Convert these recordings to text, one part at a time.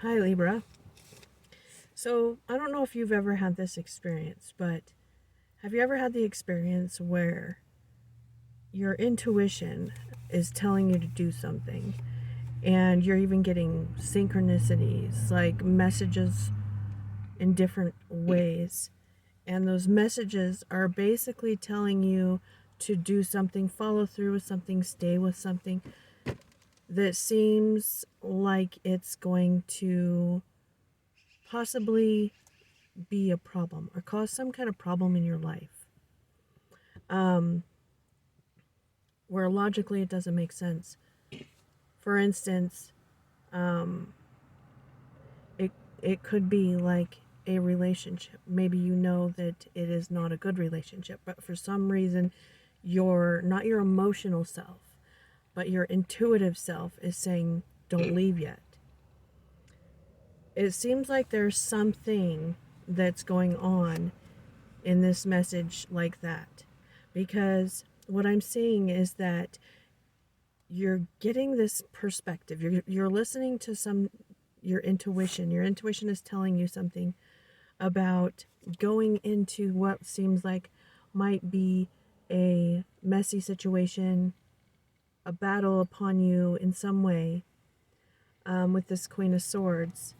Hi, Libra. So, I don't know if you've ever had this experience, but have you ever had the experience where your intuition is telling you to do something and you're even getting synchronicities, like messages in different ways, and those messages are basically telling you to do something, follow through with something, stay with something that seems like it's going to possibly be a problem or cause some kind of problem in your life, um, where logically it doesn't make sense. For instance, um, it, it could be like a relationship. Maybe you know that it is not a good relationship, but for some reason, not your emotional self, but your intuitive self is saying, don't leave yet. It seems like there's something that's going on in this message like that, because what I'm seeing is that you're getting this perspective, you're listening to your intuition is telling you something about going into what seems like might be a messy situation, a battle upon you in some way, with this Queen of Swords.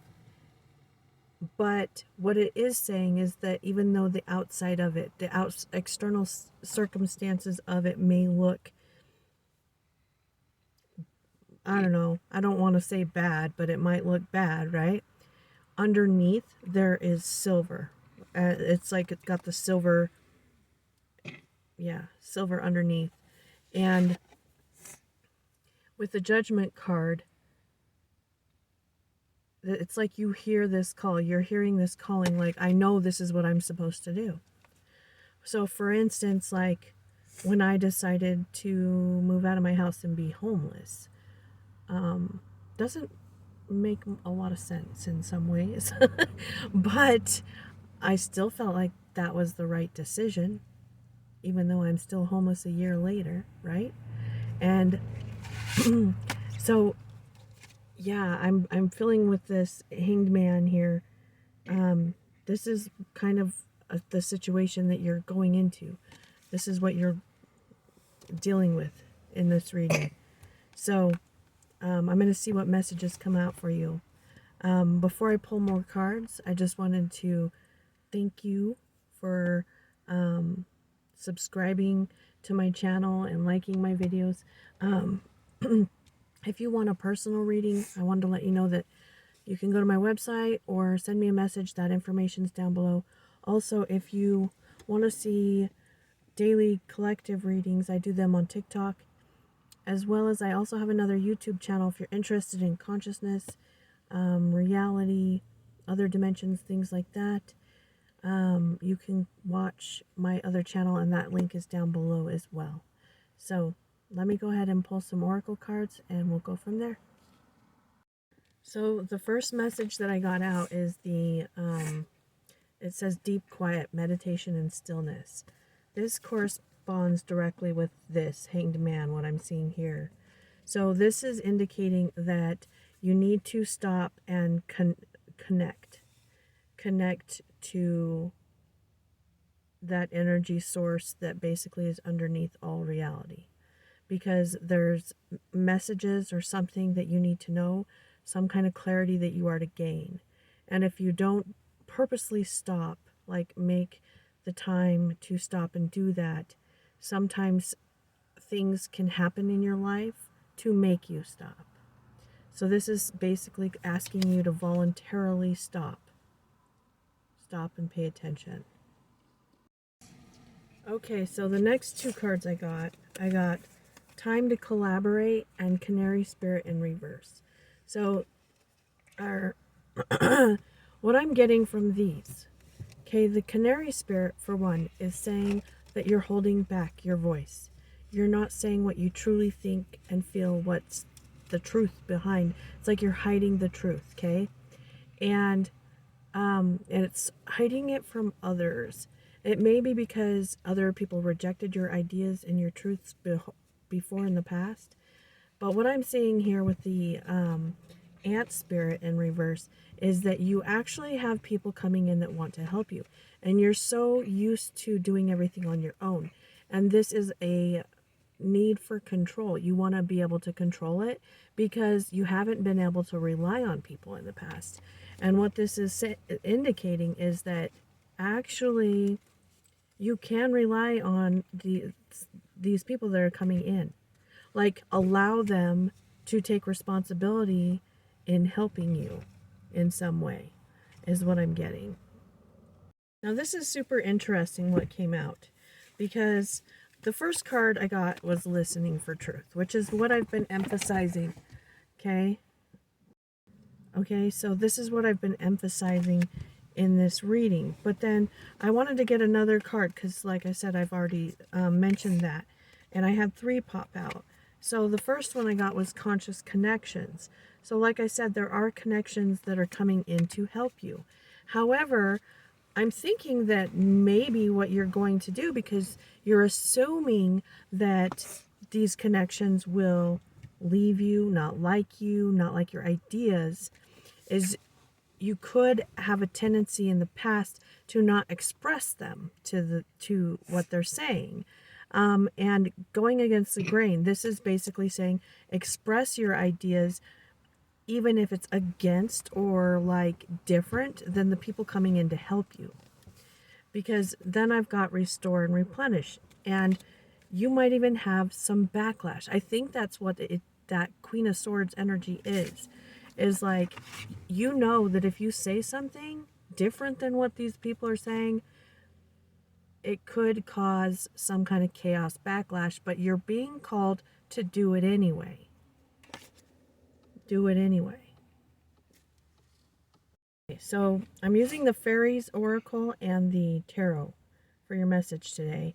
But what it is saying is that even though the outside of it, external circumstances of it may look, I don't know, I don't want to say bad, but it might look bad, right? Underneath, there is silver. It's like it's got the silver, silver underneath. And with the Judgment card, it's like you hear this call. You're hearing this calling, like, I know this is what I'm supposed to do. So, for instance, like when I decided to move out of my house and be homeless, doesn't make a lot of sense in some ways, but I still felt like that was the right decision, even though I'm still homeless a year later, right? And so, yeah, I'm feeling with this Hanged Man here. This is kind of the situation that you're going into. This is what you're dealing with in this reading. So, I'm going to see what messages come out for you. Before I pull more cards, I just wanted to thank you for subscribing to my channel and liking my videos. If you want a personal reading, I wanted to let you know that you can go to my website or send me a message. That information's down below. Also, if you want to see daily collective readings, I do them on TikTok, as well as I also have another YouTube channel if you're interested in consciousness, reality, other dimensions, things like that. You can watch my other channel, and that link is down below as well. So let me go ahead and pull some oracle cards and we'll go from there. So the first message that I got out is it says deep quiet, meditation, and stillness. This corresponds directly with this Hanged Man, what I'm seeing here. So this is indicating that you need to stop and connect to that energy source that basically is underneath all reality, because there's messages or something that you need to know, some kind of clarity that you are to gain. And if you don't purposely stop, like make the time to stop and do that, sometimes things can happen in your life to make you stop. So this is basically asking you to voluntarily stop and pay attention. Okay, so the next two cards I got Time to Collaborate and Canary Spirit in reverse. So what I'm getting from these, okay, the Canary Spirit, for one, is saying that you're holding back your voice. You're not saying what you truly think and feel, what's the truth behind. It's like you're hiding the truth, okay? And it's hiding it from others. It may be because other people rejected your ideas and your truths before in the past. But what I'm seeing here with the ant spirit in reverse is that you actually have people coming in that want to help you. And you're so used to doing everything on your own. And this is a need for control. You want to be able to control it because you haven't been able to rely on people in the past. And what this is indicating is that actually you can rely on these people that are coming in. Like, allow them to take responsibility in helping you in some way, is what I'm getting. Now, this is super interesting what came out, because the first card I got was listening for truth, which is what I've been emphasizing. Okay, so this is what I've been emphasizing in this reading. But then I wanted to get another card because, like I said, I've already mentioned that. And I had 3 pop out. So the first one I got was conscious connections. So like I said, there are connections that are coming in to help you. However, I'm thinking that maybe what you're going to do, because you're assuming that these connections will leave you, not like your ideas, is you could have a tendency in the past to not express them to what they're saying. And going against the grain, this is basically saying express your ideas even if it's against or like different than the people coming in to help you. Because then I've got restore and replenish, and you might even have some backlash. I think that's what that Queen of Swords energy is like, you know that if you say something different than what these people are saying, it could cause some kind of chaos backlash, but you're being called to do it anyway. Do it anyway. Okay, so I'm using the Faeries Oracle and the Tarot for your message today.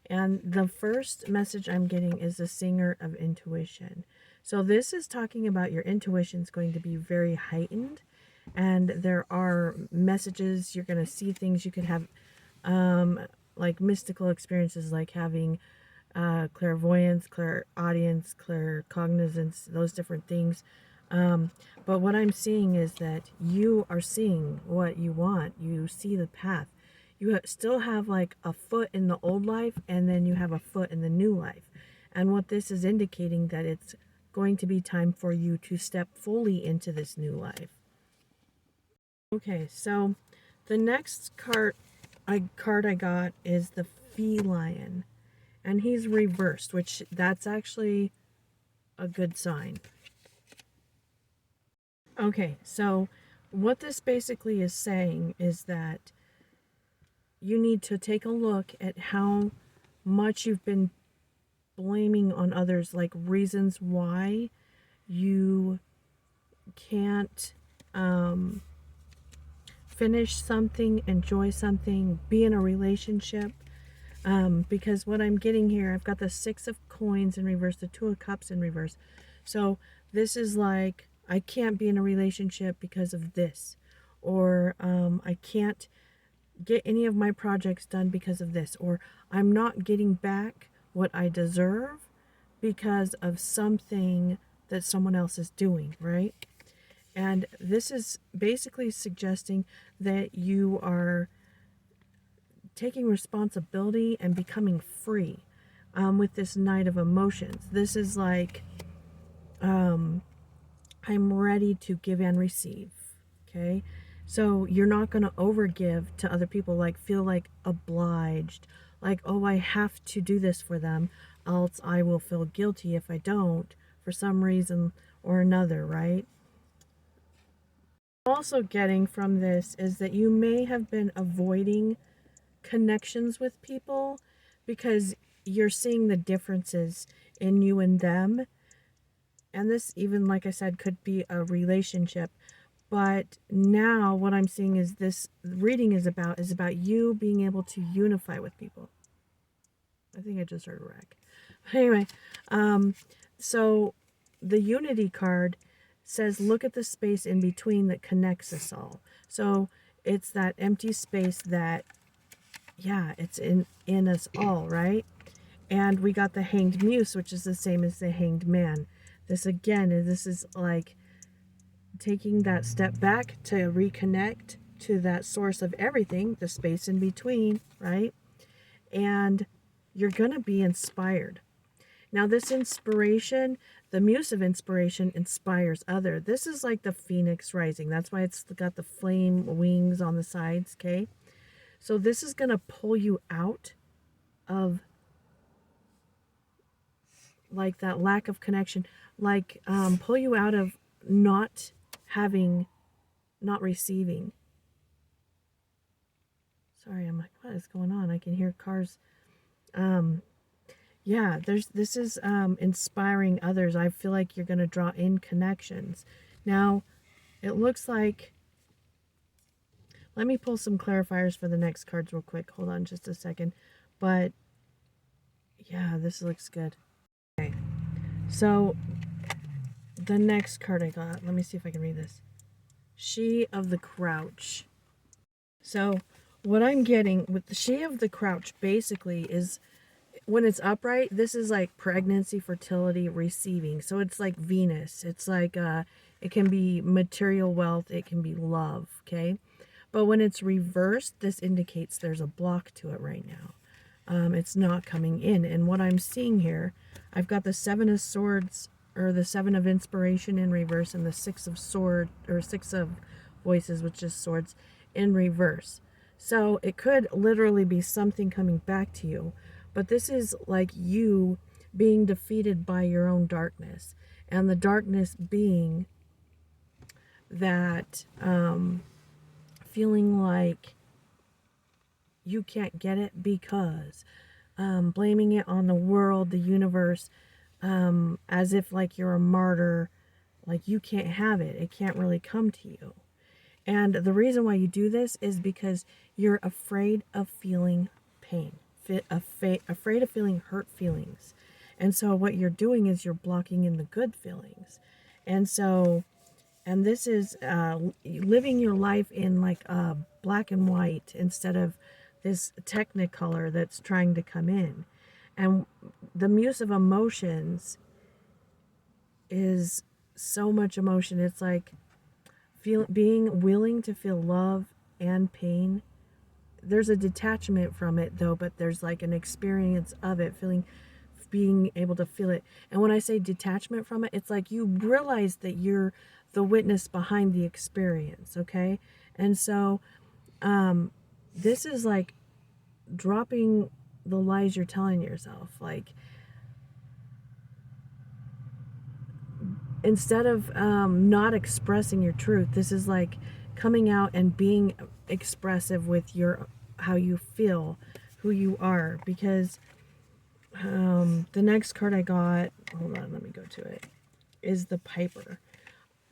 And the first message I'm getting is the Singer of Intuition. So this is talking about your intuition is going to be very heightened. And there are messages, you're going to see things, you could have like mystical experiences, like having clairvoyance, clairaudience, claircognizance, those different things. But what I'm seeing is that you are seeing what you want. You see the path. You still have like a foot in the old life, and then you have a foot in the new life. And what this is indicating, that it's going to be time for you to step fully into this new life. Okay, so the next card I got is the Feline, and he's reversed, which that's actually a good sign. Okay, so what this basically is saying is that you need to take a look at how much you've been blaming on others, like reasons why you can't finish something, enjoy something, be in a relationship. Because what I'm getting here, I've got the 6 of Coins in reverse, the 2 of Cups in reverse. So this is like, I can't be in a relationship because of this, or I can't get any of my projects done because of this, or I'm not getting back what I deserve because of something that someone else is doing, right? And this is basically suggesting that you are taking responsibility and becoming free with this Knight of Emotions. This is like, I'm ready to give and receive, okay? So you're not going to overgive to other people, like feel like obliged, like, oh, I have to do this for them, else I will feel guilty if I don't, for some reason or another, right? Also getting from this is that you may have been avoiding connections with people because you're seeing the differences in you and them. And this, even like I said, could be a relationship. But now what I'm seeing is this reading is about you being able to unify with people. I think I just heard a wreck. Anyway, so the Unity card says, look at the space in between that connects us all. So it's that empty space that, yeah, it's in us all, right? And we got the Hanged Muse, which is the same as the Hanged Man. This again, this is like taking that step back to reconnect to that source of everything, the space in between, right? And you're going to be inspired. Now, this inspiration, the muse of inspiration inspires other. This is like the phoenix rising. That's why it's got the flame wings on the sides, okay? So this is going to pull you out of like that lack of connection, like pull you out of not having, not receiving. Sorry, I'm like, what is going on? I can hear cars. Yeah, this is inspiring others. I feel like you're going to draw in connections. Now, it looks like, let me pull some clarifiers for the next cards real quick. Hold on just a second. But yeah, this looks good. Okay, so the next card I got, let me see if I can read this. She of the Crouch. So what I'm getting with the She of the Crouch basically is, when it's upright, this is like pregnancy, fertility, receiving. So it's like Venus. It's like, it can be material wealth. It can be love, okay? But when it's reversed, this indicates there's a block to it right now. It's not coming in. And what I'm seeing here, I've got the Seven of Swords, or the Seven of Inspiration in reverse, and the Six of Swords, or Six of Voices, which is swords, in reverse. So it could literally be something coming back to you. But this is like you being defeated by your own darkness. And the darkness being that feeling like you can't get it because blaming it on the world, the universe, as if like you're a martyr, like you can't have it. It can't really come to you. And the reason why you do this is because you're afraid of feeling pain. Afraid of feeling hurt feelings. And so what you're doing is you're blocking in the good feelings. And so, and this is living your life in like black and white instead of this technicolor that's trying to come in. And the muse of emotions is so much emotion. It's like being willing to feel love and pain. There's a detachment from it though, but there's like an experience of it, being able to feel it. And when I say detachment from it, it's like you realize that you're the witness behind the experience, okay? And so this is like dropping the lies you're telling yourself. Like, instead of not expressing your truth, this is like coming out and being expressive with your how you feel, who you are. Because the next card I got, hold on, let me go to it, is the Piper.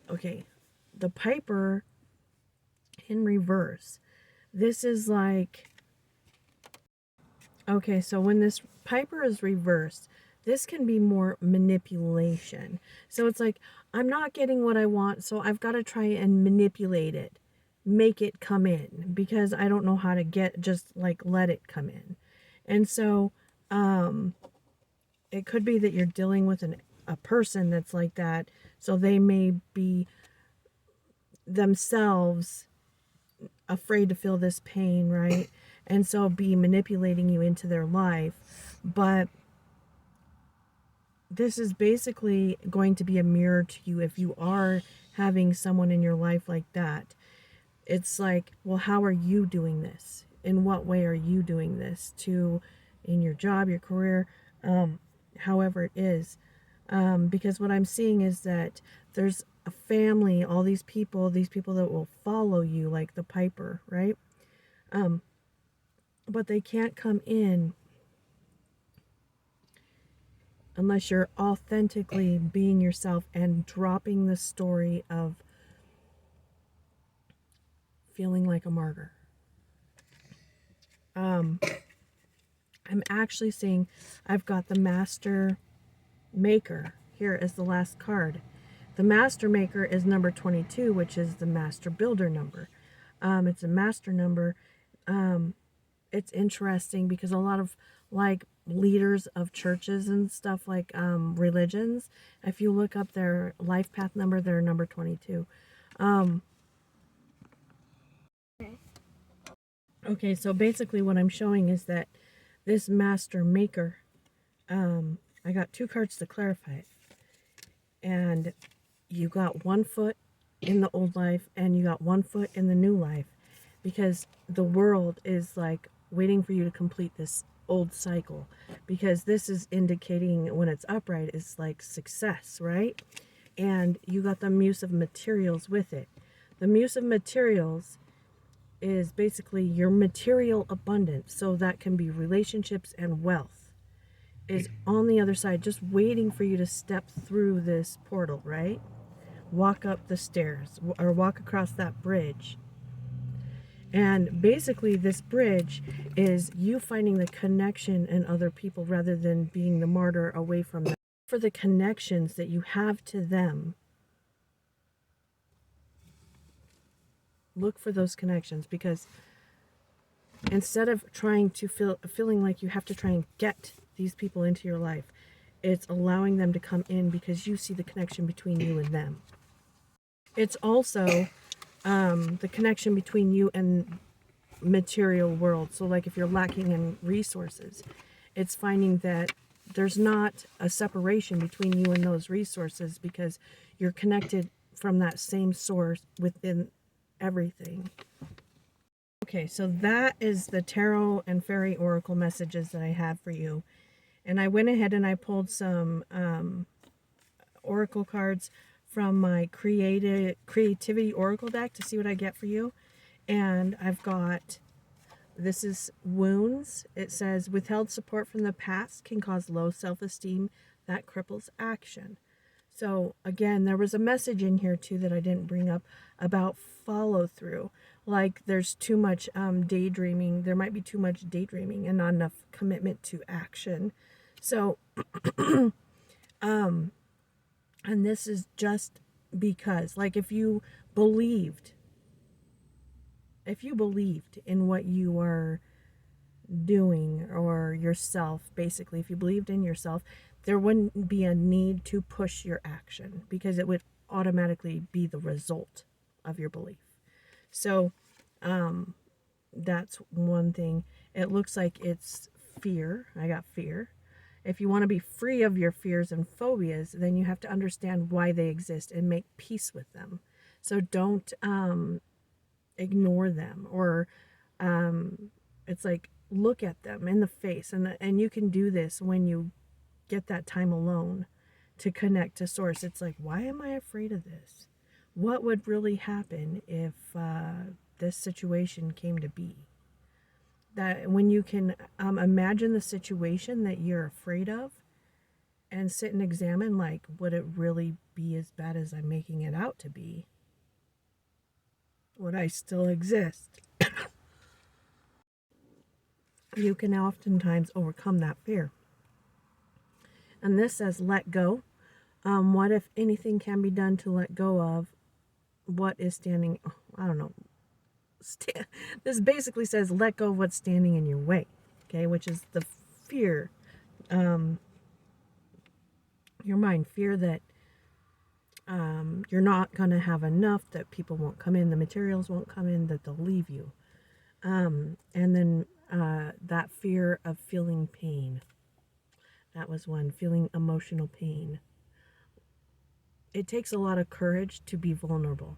Okay, the Piper in reverse. This is like, okay, so when this Piper is reversed, this can be more manipulation. So it's like, I'm not getting what I want, so I've got to try and manipulate it, make it come in, because I don't know how to just like let it come in. And so it could be that you're dealing with a person that's like that, so they may be themselves afraid to feel this pain, right? And so be manipulating you into their life. But this is basically going to be a mirror to you if you are having someone in your life like that. It's like, well, how are you doing this? In what way are you doing this in your job, your career, however it is? Because what I'm seeing is that there's a family, all these people that will follow you, like the Piper, right? But they can't come in unless you're authentically being yourself and dropping the story of feeling like a martyr. I'm actually seeing, I've got the Master Maker here as the last card. The Master Maker is number 22, which is the Master Builder number. It's a master number. It's interesting because a lot of like leaders of churches and stuff, like religions, if you look up their life path number, they're number 22. Okay, so basically what I'm showing is that this master maker, I got 2 cards to clarify it. And you got 1 foot in the old life and you got 1 foot in the new life, because the world is like waiting for you to complete this old cycle, because this is indicating, when it's upright, is like success, right? And you got the Muse of Materials with it. The Muse of Materials is basically your material abundance, so that can be relationships and wealth, is on the other side, just waiting for you to step through this portal, right? Walk up the stairs or walk across that bridge. And basically this bridge is you finding the connection in other people rather than being the martyr away from them. For the connections that you have to them, look for those connections, because instead of trying to feeling like you have to try and get these people into your life, it's allowing them to come in because you see the connection between you and them. It's also the connection between you and material world. So like if you're lacking in resources, it's finding that there's not a separation between you and those resources, because you're connected from that same source within everything. Okay, so that is the tarot and fairy oracle messages that I have for you. And I went ahead and I pulled some oracle cards from my creativity oracle deck to see what I get for you. And I've got, this is wounds. It says withheld support from the past can cause low self-esteem that cripples action. So again, there was a message in here too that I didn't bring up about follow through. Like there's too much daydreaming. There might be too much daydreaming and not enough commitment to action. So, and this is just because, like, if you believed in what you are doing, or yourself, basically, if you believed in yourself, there wouldn't be a need to push your action, because it would automatically be the result of your belief. So that's one thing. It looks like it's fear. I got fear. If you want to be free of your fears and phobias, then you have to understand why they exist and make peace with them. So don't ignore them, or it's like look at them in the face, and you can do this when you get that time alone to connect to source. It's like, why am I afraid of this? What would really happen if this situation came to be? That when you can imagine the situation that you're afraid of and sit and examine, like, would it really be as bad as I'm making it out to be? Would I still exist? You can oftentimes overcome that fear. And this says let go. What if anything can be done to let go of what is standing, I don't know. This basically says let go of what's standing in your way, okay, which is the fear, your mind, fear that you're not going to have enough, that people won't come in, the materials won't come in, that they'll leave you. And then that fear of feeling pain. That was one, feeling emotional pain. It takes a lot of courage to be vulnerable,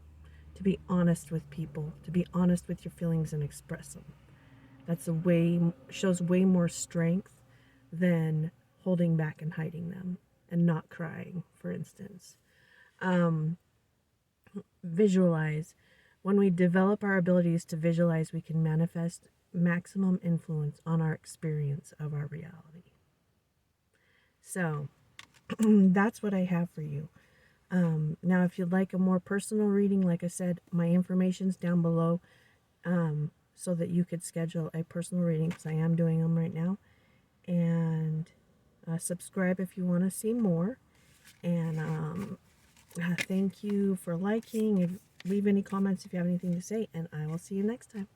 to be honest with people, to be honest with your feelings and express them. That's shows way more strength than holding back and hiding them and not crying, for instance. Visualize. When we develop our abilities to visualize, we can manifest maximum influence on our experience of our reality. So that's what I have for you. Now, if you'd like a more personal reading, like I said, my information's down below, so that you could schedule a personal reading, because I am doing them right now. And subscribe if you want to see more. And thank you for liking. Leave any comments if you have anything to say, and I will see you next time.